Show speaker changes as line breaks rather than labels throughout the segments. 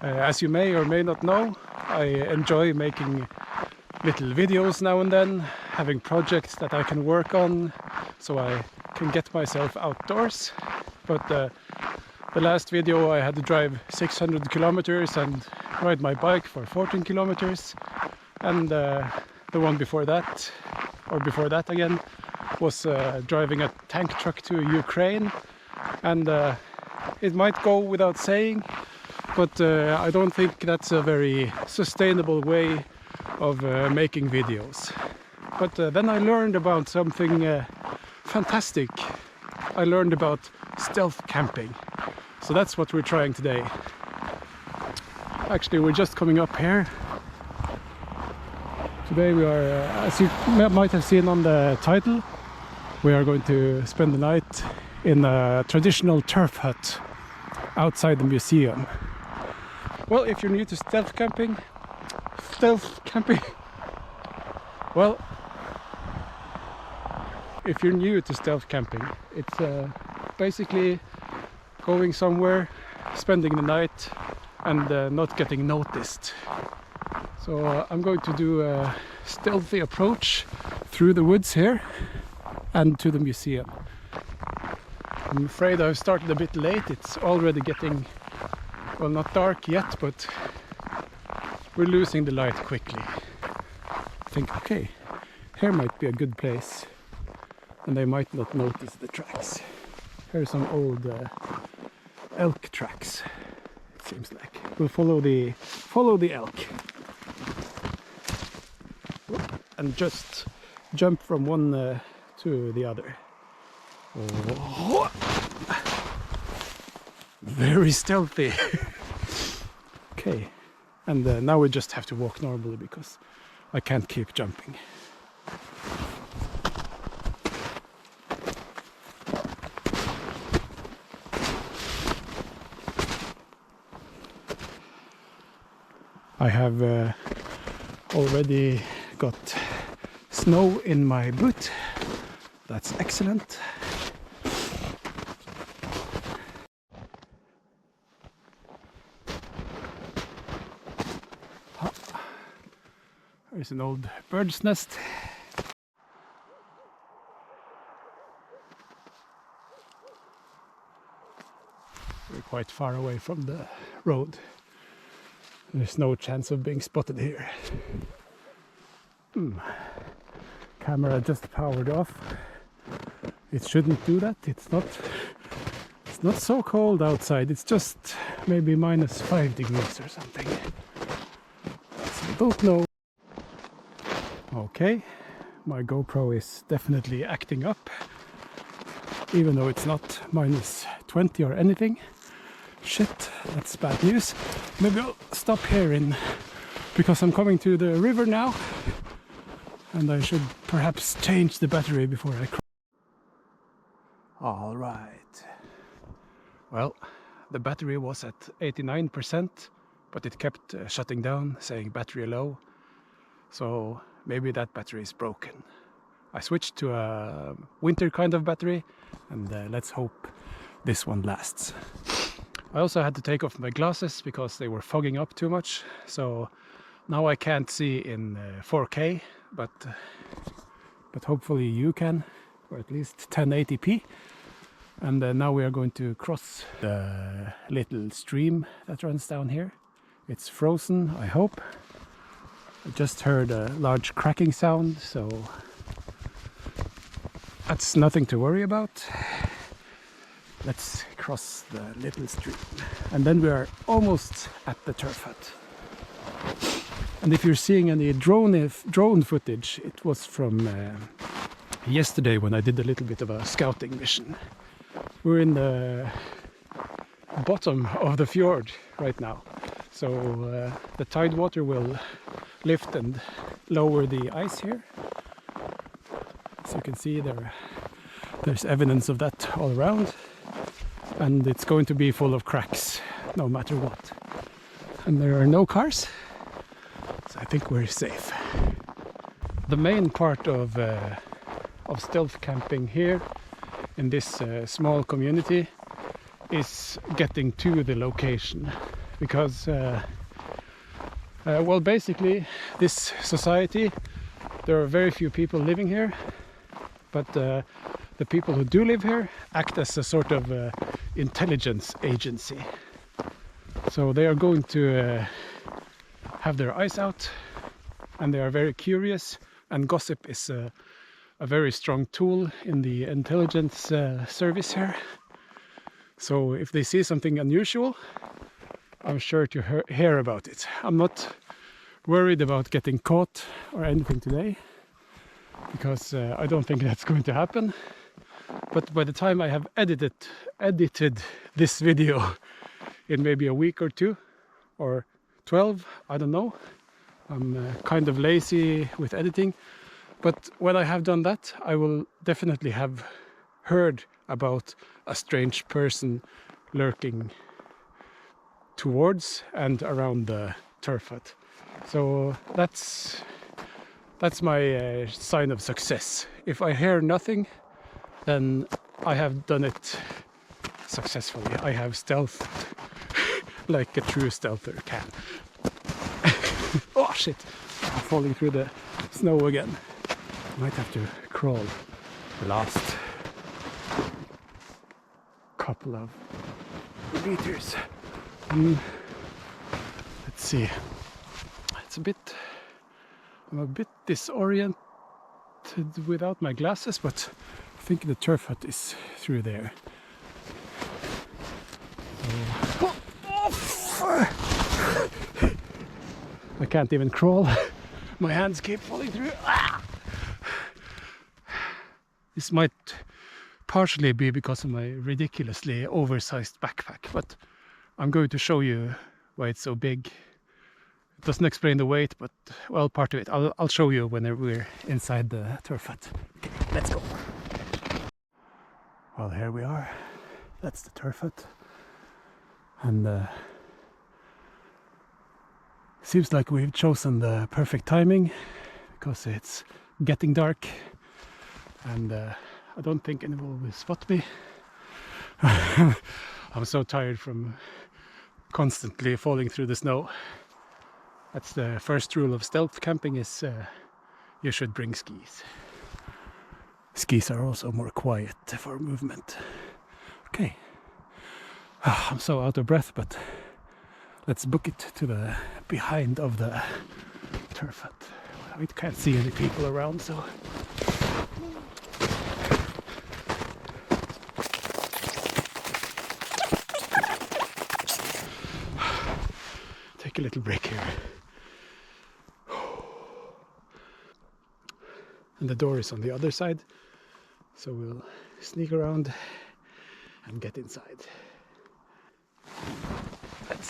As you may or may not know, I enjoy making little videos now and then, having projects that I can work on so I can get myself outdoors. But the last video I had to drive 600 kilometers and ride my bike for 14 kilometers, and the one before that, or before that again, was driving a tank truck to Ukraine. And it might go without saying, but I don't think that's a very sustainable way of making videos. But then I learned about something fantastic. I learned about stealth camping. So that's what we're trying today. Actually, we're just coming up here. Today we are, as you might have seen on the title, we are going to spend the night in a traditional turf hut outside the museum. Well, if you're new to stealth camping, well, if you're new to stealth camping, it's basically going somewhere, spending the night, and not getting noticed. So I'm going to do a stealthy approach through the woods here and to the museum. I'm afraid I've started a bit late. It's already getting, well, not dark yet, but we're losing the light quickly. I think, okay, here might be a good place, and they might not notice the tracks. Here are some old elk tracks, it seems like. We'll follow the elk and just jump from one to the other. Oh. Very stealthy. Okay, and now we just have to walk normally because I can't keep jumping. I have already got snow in my boot. That's excellent. There's an old bird's nest. We're quite far away from the road. There's no chance of being spotted here. Camera just powered off. It shouldn't do that. It's not so cold outside. It's just maybe -5 degrees or something. So I don't know. Okay, my GoPro is definitely acting up, even though it's not -20 or anything. Shit, that's bad news. Maybe I'll stop here because I'm coming to the river now, and I should perhaps change the battery before I cross. All right. Well, the battery was at 89%, but it kept shutting down, saying battery low. So maybe that battery is broken. I switched to a winter kind of battery, and let's hope this one lasts. I also had to take off my glasses because they were fogging up too much, so now I can't see in 4K, but hopefully you can, or at least 1080p. And now we are going to cross the little stream that runs down here. It's frozen, I hope. I just heard a large cracking sound, so that's nothing to worry about. Let's cross the little stream, and then we are almost at the turf hut. And if you're seeing any drone footage, it was from yesterday when I did a little bit of a scouting mission. We're in the bottom of the fjord right now, so the tide water will lift and lower the ice here. As you can see, there's evidence of that all around, and it's going to be full of cracks no matter what. And there are no cars, so I think we're safe. The main part of stealth camping here in this small community is getting to the location. because well, basically this society, there are very few people living here, but the people who do live here act as a sort of intelligence agency. So they are going to have their eyes out, and they are very curious, and gossip is a very strong tool in the intelligence service here. So if they see something unusual, I'm sure to hear about it. I'm not worried about getting caught or anything today, because I don't think that's going to happen. But by the time I have edited this video in maybe a week or two, or 12, I don't know. I'm kind of lazy with editing. But when I have done that, I will definitely have heard about a strange person lurking towards and around the turf hut. So that's my sign of success. If I hear nothing, then I have done it successfully. I have stealthed like a true stealther can. Oh shit! I'm falling through the snow again. Might have to crawl the last couple of meters. Let's see. I'm a bit disoriented without my glasses, but I think the turf hut is through there. I can't even crawl. My hands keep falling through. This might partially be because of my ridiculously oversized backpack, but I'm going to show you why it's so big. It doesn't explain the weight, but well, part of it. I'll show you when we're inside the turf hut. Okay, let's go. Well, here we are. That's the turf hut. And seems like we've chosen the perfect timing, because it's getting dark, and I don't think anyone will spot me. I'm so tired from constantly falling through the snow. That's the first rule of stealth camping, is you should bring skis. Skis are also more quiet for movement. Okay. I'm so out of breath, but let's book it to the behind of the turf hut. I can't see any people around, so take a little break here. And the door is on the other side, so we'll sneak around and get inside. Let's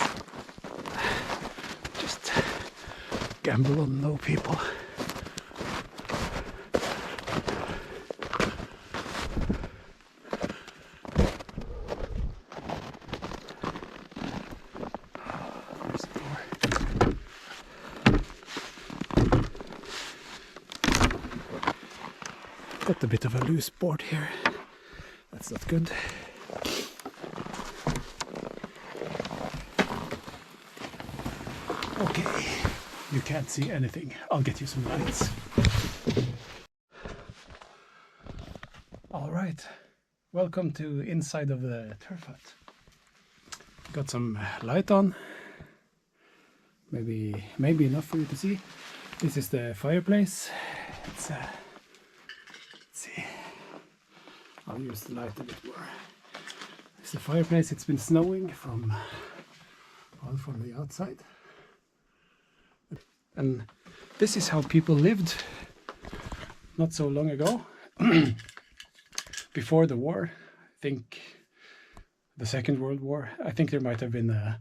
just gamble on no people. There's the door. Got a bit of a loose board here. That's not good. Okay, you can't see anything. I'll get you some lights. All right, welcome to inside of the turf hut. Got some light on. Maybe enough for you to see. This is the fireplace. It's let's see. I'll use the light a bit more. It's the fireplace. It's been snowing from the outside. And this is how people lived not so long ago. Before the war, I think the Second World War, I think there might have been a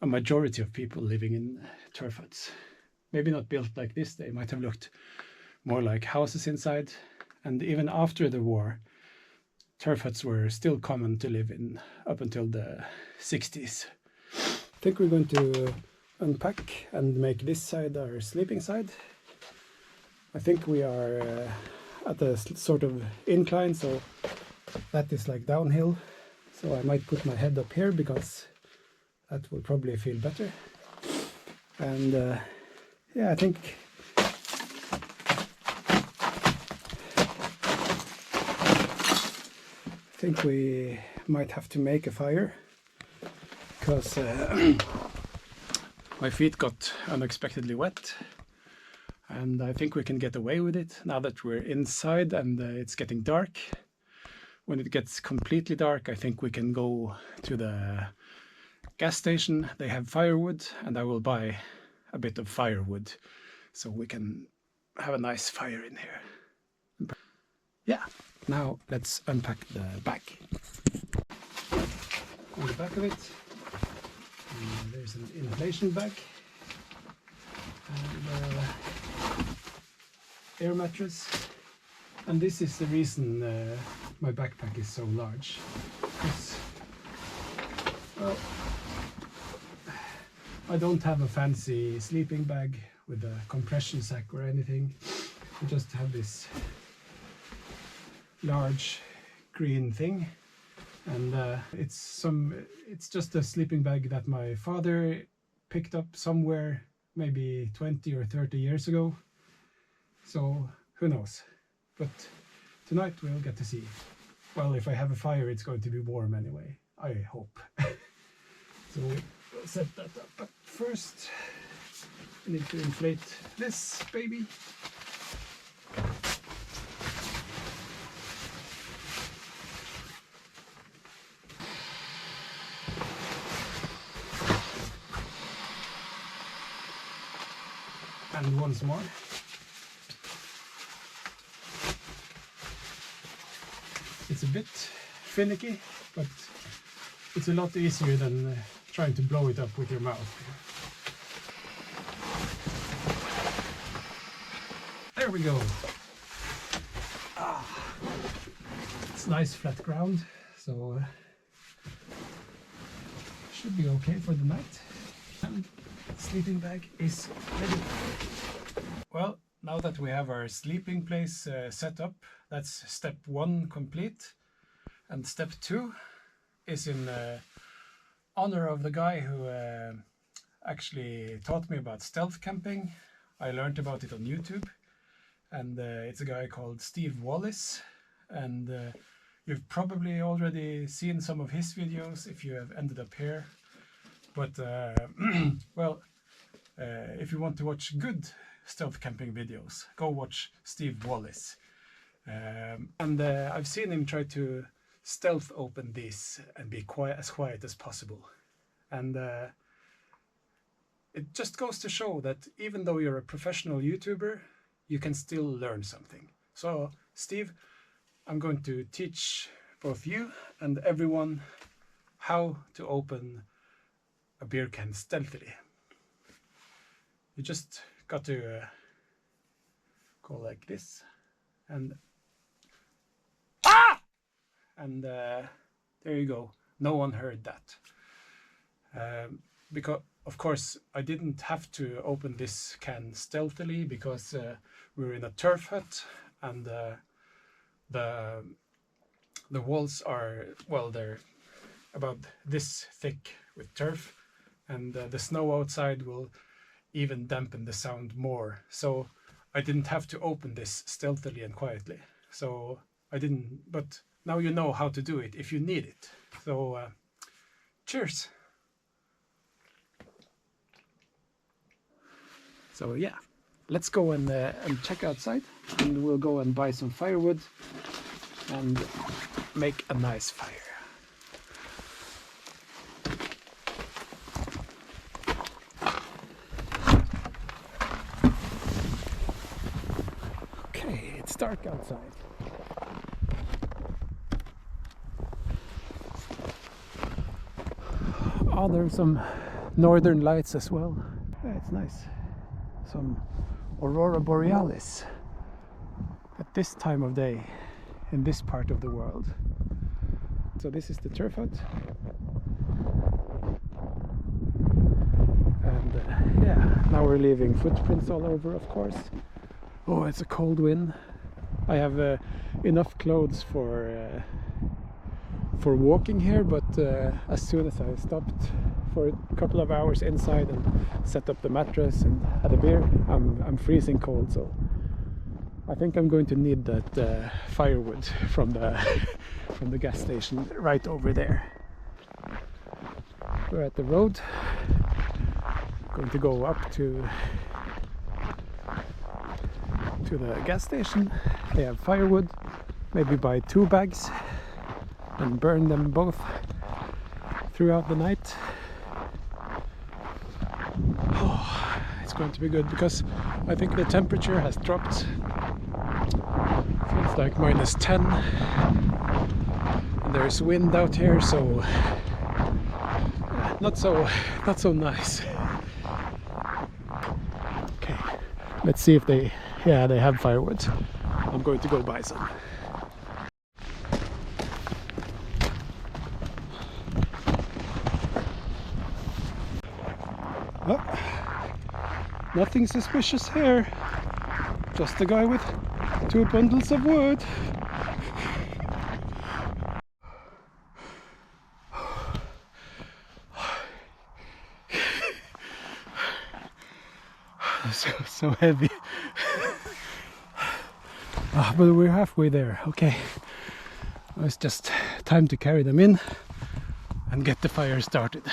majority of people living in turf huts. Maybe not built like this, they might have looked more like houses inside. And even after the war, turf huts were still common to live in up until the 60s. I think we're going to unpack and make this side our sleeping side. I think we are at a sort of incline, so that is like downhill. So I might put my head up here, because That will probably feel better. And yeah, I think we might have to make a fire, because my feet got unexpectedly wet, and I think we can get away with it now that we're inside and it's getting dark. When it gets completely dark, I think we can go to the gas station. They have firewood, and I will buy a bit of firewood so we can have a nice fire in here. Yeah, now let's unpack the bag. On the back of it, there's an inflation bag and air mattress. And this is the reason my backpack is so large. Well, I don't have a fancy sleeping bag with a compression sack or anything. I just have this large green thing, and it's just a sleeping bag that my father picked up somewhere maybe 20 or 30 years ago. So who knows? But tonight we'll get to see. Well, if I have a fire, it's going to be warm anyway, I hope. So we'll set that up. But first, I need to inflate this baby. And once more. It's a bit finicky, but it's a lot easier than trying to blow it up with your mouth. There we go. It's nice flat ground, so should be okay for the night. And the sleeping bag is ready. Well, now that we have our sleeping place set up, that's step 1 complete. And step 2 is in honor of the guy who actually taught me about stealth camping. I learned about it on YouTube, and it's a guy called Steve Wallace, and you've probably already seen some of his videos if you have ended up here. But well, if you want to watch good stealth camping videos, go watch Steve Wallace. And I've seen him try to stealth open these and be as quiet as possible. And it just goes to show that even though you're a professional YouTuber, you can still learn something. So Steve, I'm going to teach both you and everyone how to open a beer can stealthily. You just got to go like this, and and there you go. No one heard that. Because of course I didn't have to open this can stealthily, because we're in a turf hut, and the walls are, well, they're about this thick with turf, and the snow outside will even dampen the sound more. So I didn't have to open this stealthily and quietly. So I didn't, but now you know how to do it if you need it. So cheers. So yeah, let's go and check outside, and we'll go and buy some firewood and make a nice fire. Okay, it's dark outside. Oh, there's some northern lights as well. Yeah, it's nice. Some aurora borealis at this time of day in this part of the world. So this is the turf hut, and yeah, now we're leaving footprints all over, of course. Oh, it's a cold wind. I have enough clothes for walking here, but as soon as I stopped for a couple of hours inside and set up the mattress and had a beer. I'm freezing cold, so I think I'm going to need that firewood from the from the gas station right over there. We're at the road. Going to go up to the gas station. They have firewood. Maybe buy 2 bags and burn them both throughout the night. Oh, it's going to be good because I think the temperature has dropped. Feels like -10, and there's wind out here, so not so nice. Okay, let's see if they have firewood. I'm going to go buy some. Oh, nothing suspicious here. Just a guy with 2 bundles of wood. So heavy. But we're halfway there. Okay, it's just time to carry them in and get the fire started.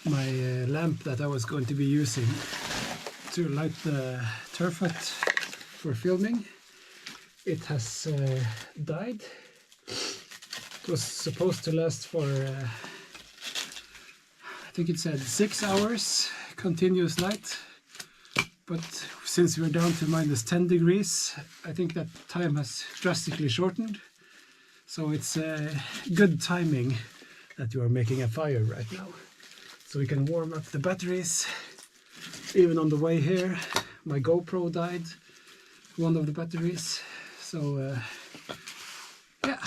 My lamp that I was going to be using to light the turf hut for filming, it has died. It was supposed to last for I think it said 6 hours continuous light, but since we're down to -10 degrees, I think that time has drastically shortened. So it's good timing that you are making a fire right now, so we can warm up the batteries. Even on the way here, my GoPro died, one of the batteries, so yeah.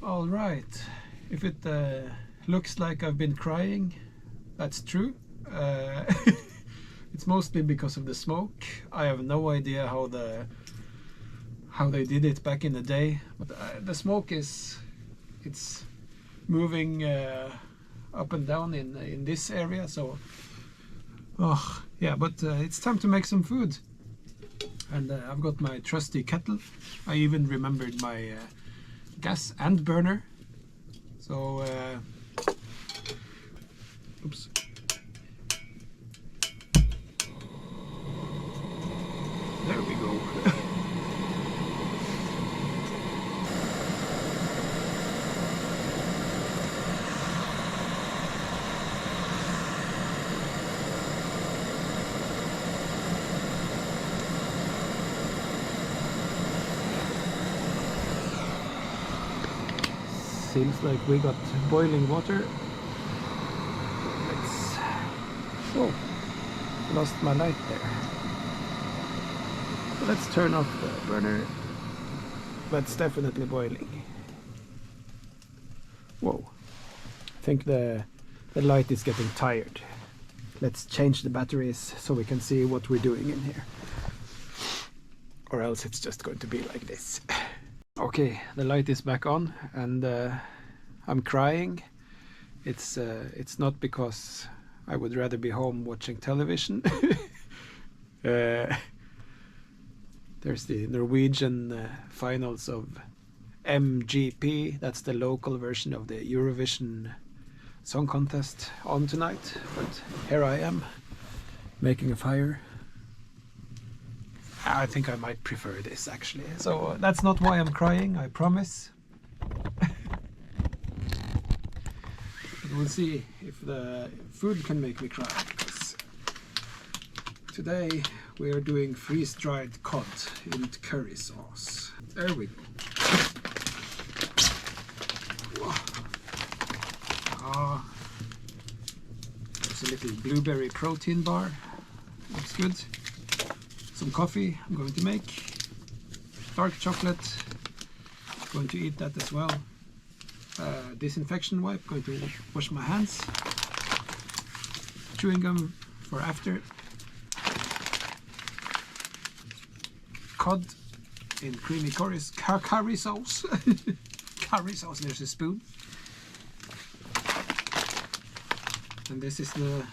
All right, if it looks like I've been crying, that's true. It's mostly because of the smoke. I have no idea how they did it back in the day, but the smoke it's moving up and down in this area, so oh yeah. But it's time to make some food, and I've got my trusty kettle. I even remembered my gas and burner, so oops. There we go. Seems like we got boiling water. Oh, lost my light there. So let's turn off the burner. That's definitely boiling. Whoa, I think the light is getting tired. Let's change the batteries so we can see what we're doing in here, or else it's just going to be like this. Okay, the light is back on, and I'm crying. It's not because I would rather be home watching television. There's the Norwegian finals of MGP. That's the local version of the Eurovision Song Contest on tonight. But here I am, making a fire. I think I might prefer this, actually. So that's not why I'm crying, I promise. But we'll see if the food can make me cry, because today we are doing freeze-dried cod in curry sauce. There we go. Ah, there's a little blueberry protein bar. Looks good. Some coffee I'm going to make. Dark chocolate. Going to eat that as well. Disinfection wipe. Going to wash my hands. Chewing gum for after. Cod in creamy curry sauce. Curry sauce. There's a spoon. And this is the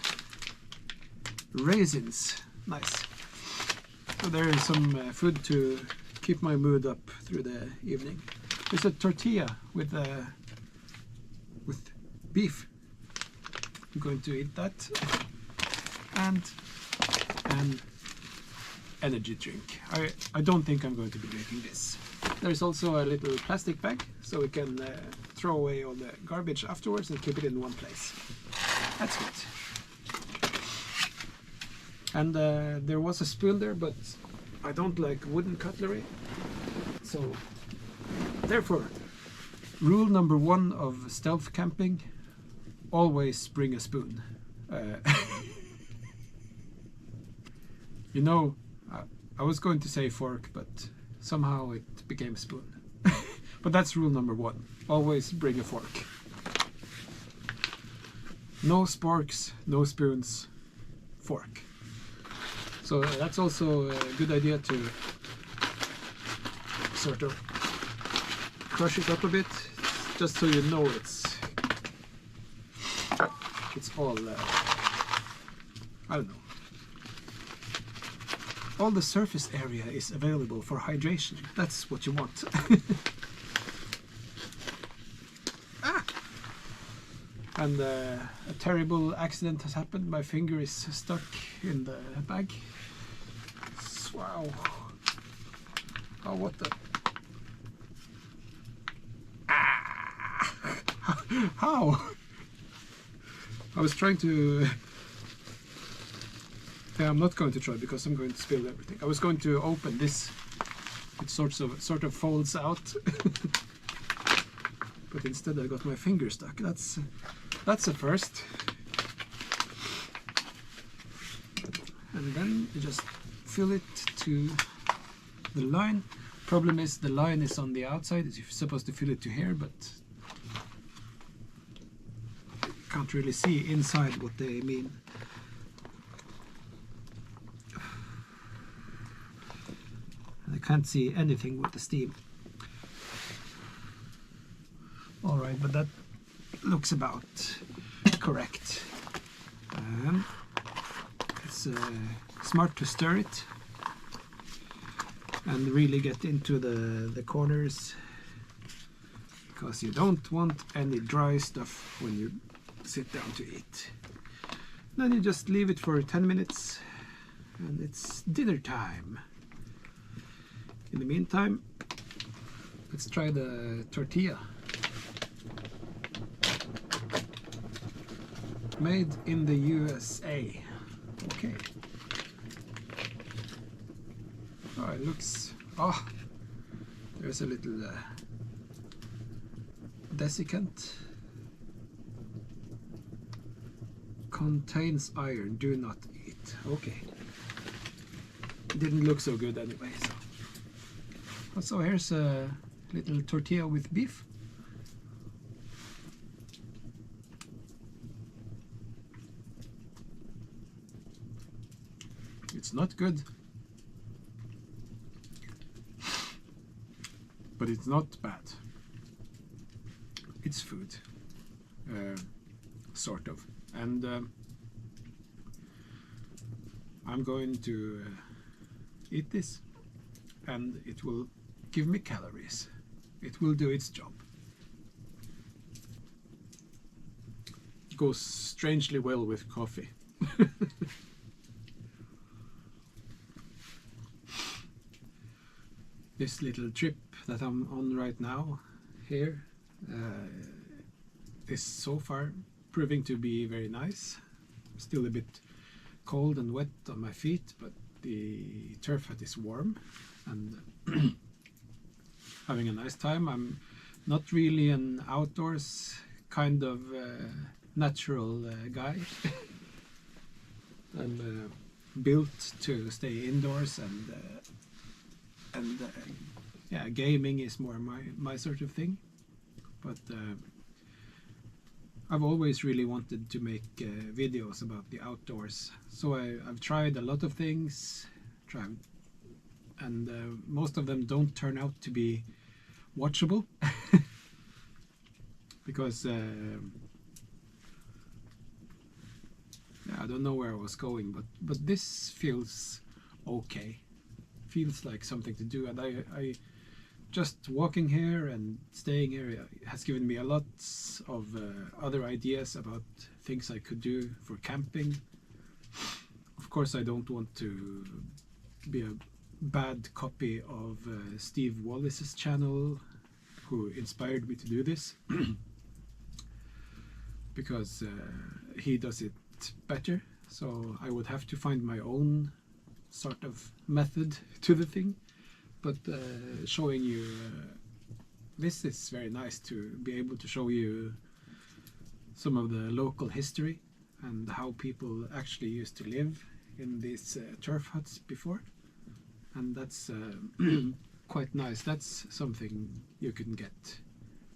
raisins. Nice. So there is some food to keep my mood up through the evening. There's a tortilla with beef. I'm going to eat that. And an energy drink. I don't think I'm going to be drinking this. There's also a little plastic bag so we can throw away all the garbage afterwards and keep it in one place. That's good. And there was a spoon there, but I don't like wooden cutlery. So, therefore, rule number 1 of stealth camping, always bring a spoon. You know, I was going to say fork, but somehow it became spoon. But that's rule number 1, always bring a fork. No sporks, no spoons, fork. So that's also a good idea to sort of crush it up a bit, just so you know it's all, I don't know. All the surface area is available for hydration. That's what you want. And a terrible accident has happened. My finger is stuck in the bag. Wow. Oh, what the? Ah! How? I was trying to... Yeah, I'm not going to try because I'm going to spill everything. I was going to open this. It sort of folds out. But instead I got my finger stuck. That's a first. And then you just fill it to the line. Problem is the line is on the outside. You're supposed to fill it to here, but you can't really see inside what they mean. And I can't see anything with the steam. Alright, but that looks about correct. It's smart to stir it and really get into the corners, because you don't want any dry stuff when you sit down to eat. Then you just leave it for 10 minutes and it's dinner time. In the meantime, let's try the tortilla. Made in the USA. Okay. Oh, it looks... Oh, there's a little desiccant. Contains iron, do not eat. Okay. Didn't look so good anyway. So here's a little tortilla with beef. It's not good, but it's not bad. It's food, sort of. And I'm going to eat this, and it will give me calories. It will do its job. It goes strangely well with coffee. This little trip that I'm on right now here is so far proving to be very nice. Still a bit cold and wet on my feet, but the turf hut is warm and having a nice time. I'm not really an outdoors kind of natural guy. I'm built to stay indoors, and yeah, gaming is more my sort of thing. But I've always really wanted to make videos about the outdoors. So I've tried a lot of things, and most of them don't turn out to be watchable because yeah, I don't know where I was going, but this feels okay. Feels like something to do, and I just walking here and staying here has given me a lot of other ideas about things I could do for camping. Of course, I don't want to be a bad copy of Steve Wallace's channel, who inspired me to do this, because he does it better. So I would have to find my own sort of method to the thing. But showing you this is very nice, to be able to show you some of the local history and how people actually used to live in these turf huts before. And that's quite nice. That's something you can get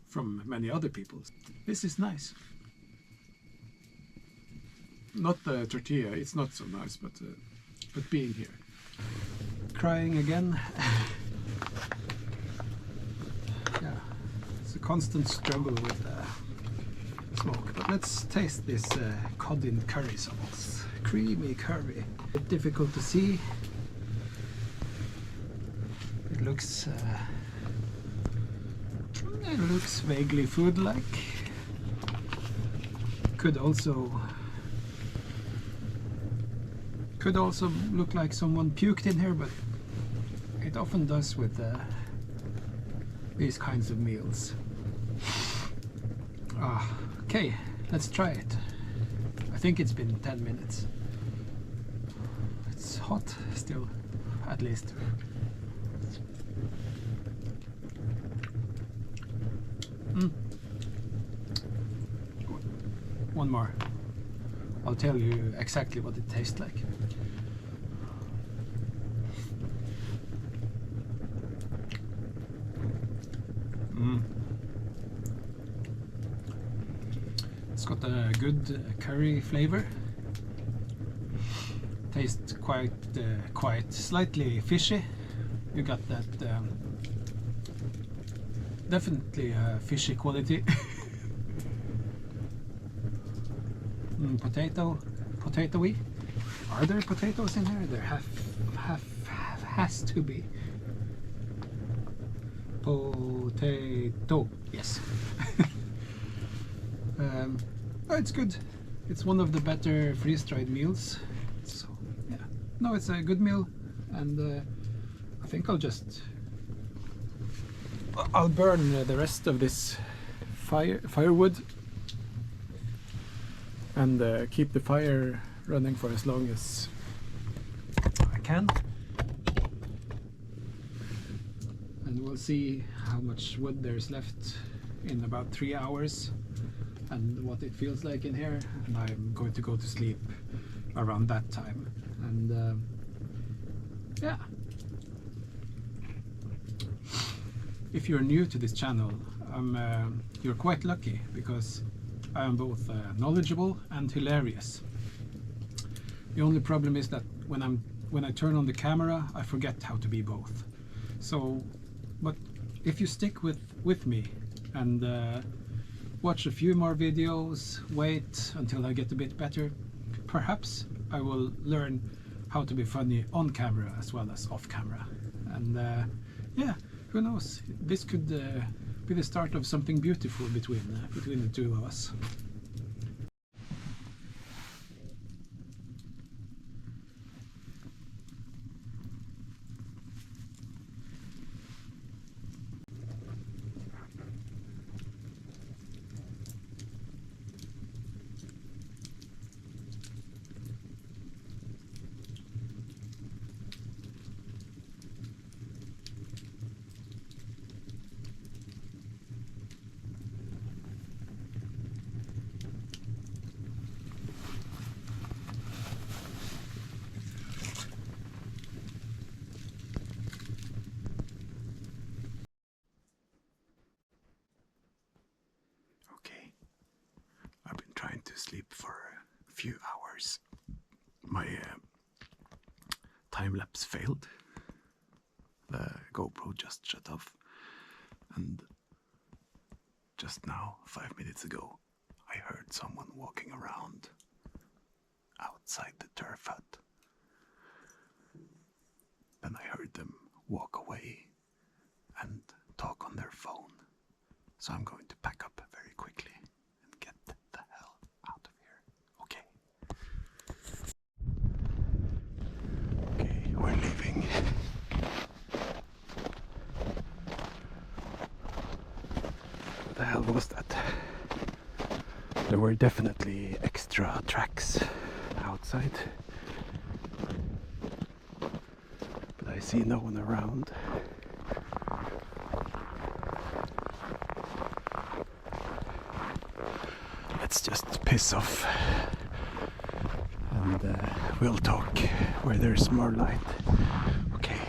from many other people. This is nice. Not the tortilla, it's not so nice, but being here. Crying again. Yeah, it's a constant struggle with smoke. But let's taste this cod in curry sauce. Creamy curry. A bit difficult to see. It looks vaguely food-like. Could also look like someone puked in here, but it often does with these kinds of meals. Okay, let's try it. I think it's been 10 minutes. It's hot still, at least. One more. I'll tell you exactly what it tastes like. It's got a good curry flavor. Tastes quite slightly fishy. You got that definitely a fishy quality. Potatoey. Are there potatoes in here? There has to be. Potato, yes. Oh, it's good. It's one of the better freeze-dried meals. So yeah, no, it's a good meal, and I think I'll burn the rest of this firewood and keep the fire running for as long as I can. And we'll see how much wood there's left in about 3 hours and what it feels like in here. And I'm going to go to sleep around that time. And yeah. If you're new to this channel, you're quite lucky, because I am both knowledgeable and hilarious. The only problem is that when I turn on the camera, I forget how to be both. So, but if you stick with me and watch a few more videos, wait until I get a bit better, perhaps I will learn how to be funny on camera as well as off camera. And yeah, who knows? This could be the start of something beautiful between the two of us. sleep for a few hours. My time-lapse failed. The GoPro just shut off, and just now, 5 minutes ago, I heard someone walking around outside the turf hut. Then I heard them walk away and talk on their phone. So I'm going to pack up very quickly and get the hell out of here. Okay. Okay, we're leaving. What the hell was that? There were definitely extra tracks outside, but I see no one around. Let's just piss off and we'll talk where there's more light. Okay.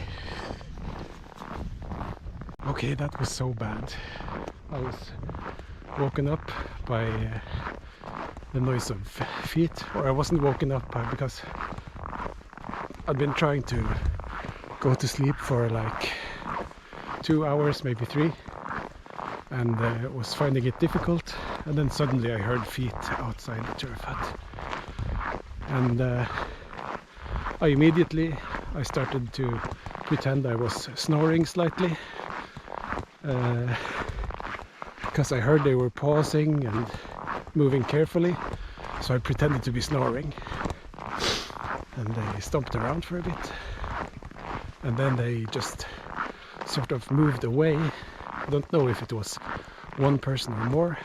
Okay, that was so bad. I was woken up by the noise of feet, or I wasn't woken up by, because I'd been trying to go to sleep for like 2 hours, maybe 3, and was finding it difficult, and then suddenly I heard feet outside the turf hut, and I started to pretend I was snoring slightly, because I heard they were pausing and moving carefully, so I pretended to be snoring, and they stomped around for a bit, and then they just sort of moved away. I don't know if it was one person or more,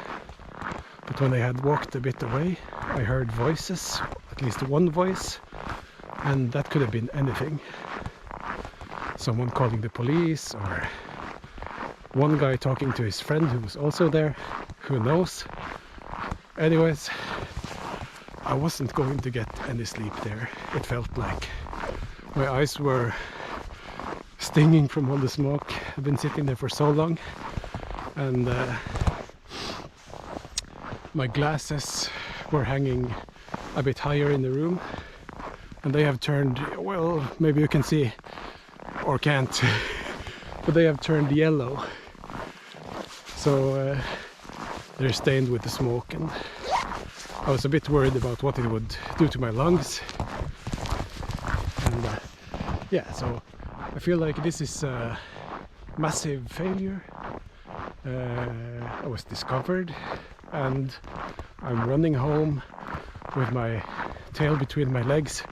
but when they had walked a bit away, I heard voices, at least one voice, and that could have been anything. Someone calling the police, or one guy talking to his friend who was also there, who knows. Anyways, I wasn't going to get any sleep there. It felt like my eyes were stinging from all the smoke. I've been sitting there for so long, and my glasses were hanging a bit higher in the room, and they have turned, well, maybe you can see or can't, but they have turned yellow, so they're stained with the smoke, and I was a bit worried about what it would do to my lungs. And yeah, so I feel like this is a massive failure. I was discovered, and I'm running home with my tail between my legs.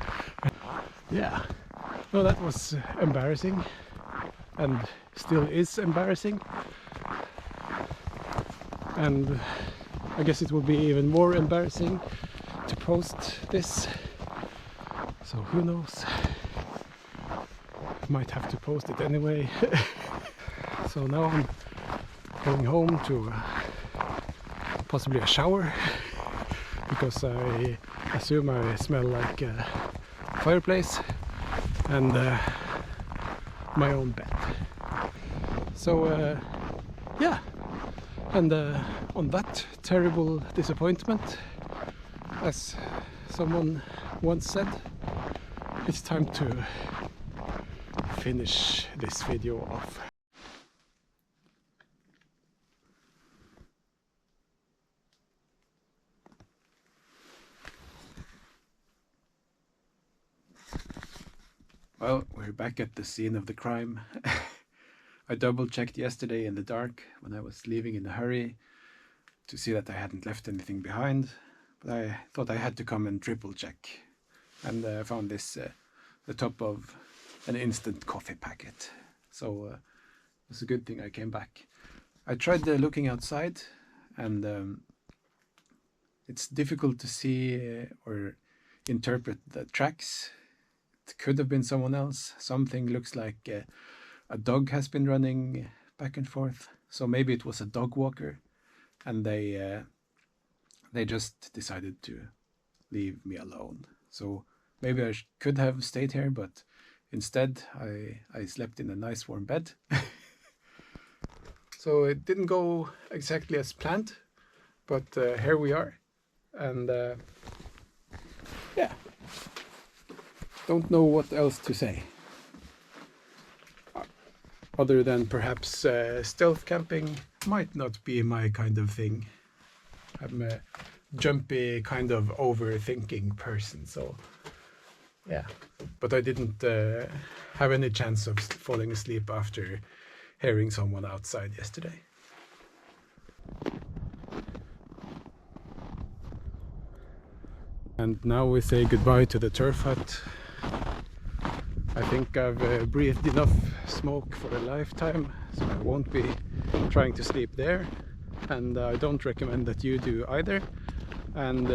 Yeah, no, that was embarrassing, and still is embarrassing, and I guess it will be even more embarrassing to post this, so who knows, might have to post it anyway. So now I'm going home to possibly a shower, because I assume I smell like a fireplace and my own bed. So yeah, and on that terrible disappointment, as someone once said, it's time to finish this video off. Well, we're back at the scene of the crime. I double-checked yesterday in the dark when I was leaving in a hurry to see that I hadn't left anything behind, but I thought I had to come and triple-check, and I found this the top of an instant coffee packet. So it's a good thing I came back. I tried looking outside, and it's difficult to see or interpret the tracks. It could have been someone else. Something looks like a dog has been running back and forth. So maybe it was a dog walker, and they just decided to leave me alone. So maybe I could have stayed here, but instead I slept in a nice warm bed. So it didn't go exactly as planned, but here we are. and yeah, don't know what else to say. Other than perhaps stealth camping might not be my kind of thing. I'm a jumpy, kind of overthinking person, so yeah. But I didn't have any chance of falling asleep after hearing someone outside yesterday. And now we say goodbye to the turf hut. I think I've breathed enough smoke for a lifetime, so I won't be trying to sleep there, and I don't recommend that you do either. And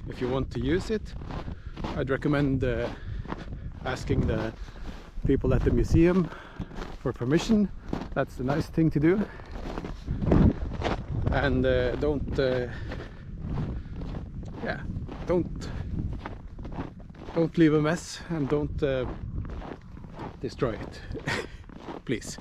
if you want to use it, I'd recommend asking the people at the museum for permission. That's the nice thing to do. And don't leave a mess, and don't destroy it, please.